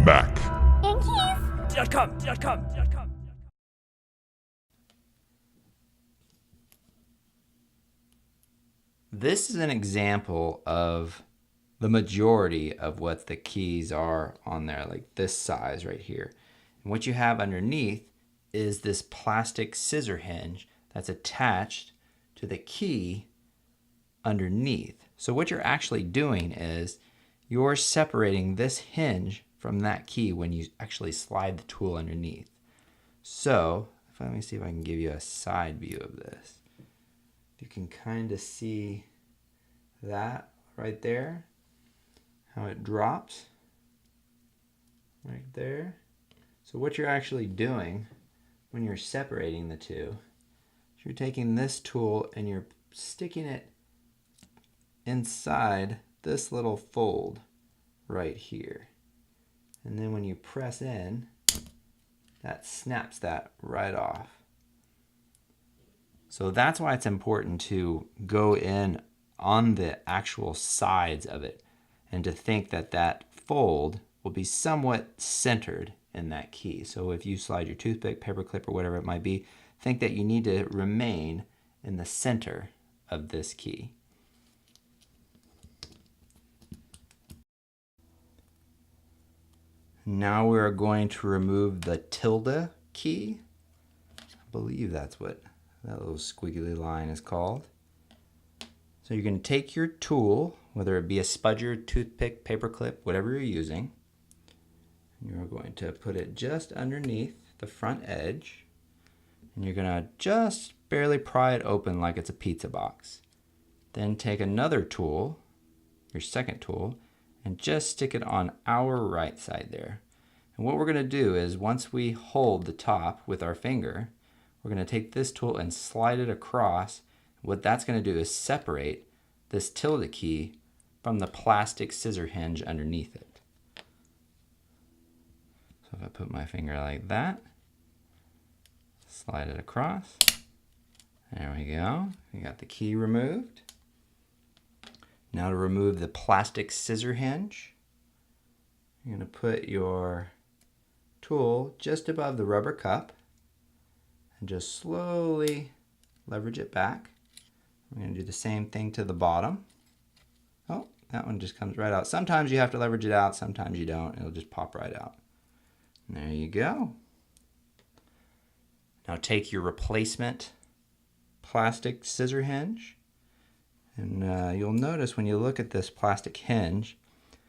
Back. Yankees.com. This is an example of the majority of what the keys are on there, like this size right here. And what you have underneath is this plastic scissor hinge that's attached to the key underneath. So what you're actually doing is you're separating this hinge from that key when you actually slide the tool underneath. So let me see if I can give you a side view of this. You can kind of see that right there, how it drops right there. So what you're actually doing when you're separating the two is you're taking this tool and you're sticking it inside this little fold right here. And then when you press in, that snaps that right off. So that's why it's important to go in on the actual sides of it and to think that that fold will be somewhat centered in that key. So if you slide your toothpick, paper clip, or whatever it might be, think that you need to remain in the center of this key. Now we're going to remove the tilde key. I believe that's what that little squiggly line is called. So you're going to take your tool, whether it be a spudger, toothpick, paper clip, whatever you're using, and you're going to put it just underneath the front edge, and you're going to just barely pry it open like it's a pizza box. Then take another tool, your second tool, and just stick it on our right side there. And what we're going to do is once we hold the top with our finger, we're going to take this tool and slide it across. What that's going to do is separate this tilde key from the plastic scissor hinge underneath it. So if I put my finger like that, slide it across, there we go. We got the key removed. Now to remove the plastic scissor hinge, you're going to put your tool just above the rubber cup and just slowly leverage it back. We're going to do the same thing to the bottom. Oh, that one just comes right out. Sometimes you have to leverage it out, sometimes you don't. It'll just pop right out. And there you go. Now take your replacement plastic scissor hinge. And you'll notice when you look at this plastic hinge,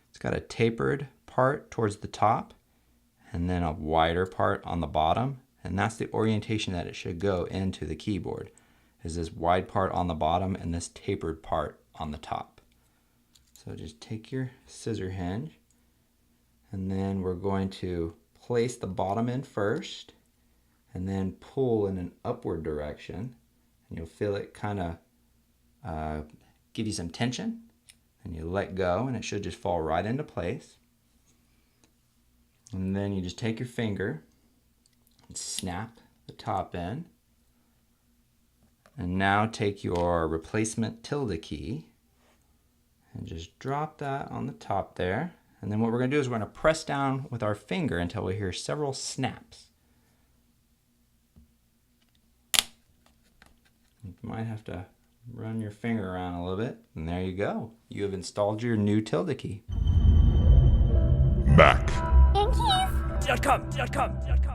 it's got a tapered part towards the top and then a wider part on the bottom. And that's the orientation that it should go into the keyboard, is this wide part on the bottom and this tapered part on the top. So just take your scissor hinge, and then we're going to place the bottom in first and then pull in an upward direction. And you'll feel it kind of give you some tension, and you let go and it should just fall right into place. And then you just take your finger and snap the top in, and now take your replacement tilde key and just drop that on the top there. And then what we're going to do is we're going to press down with our finger until we hear several snaps. You might have to run your finger around a little bit, and there you go. You have installed your new tilde key. Back. Yankees.com.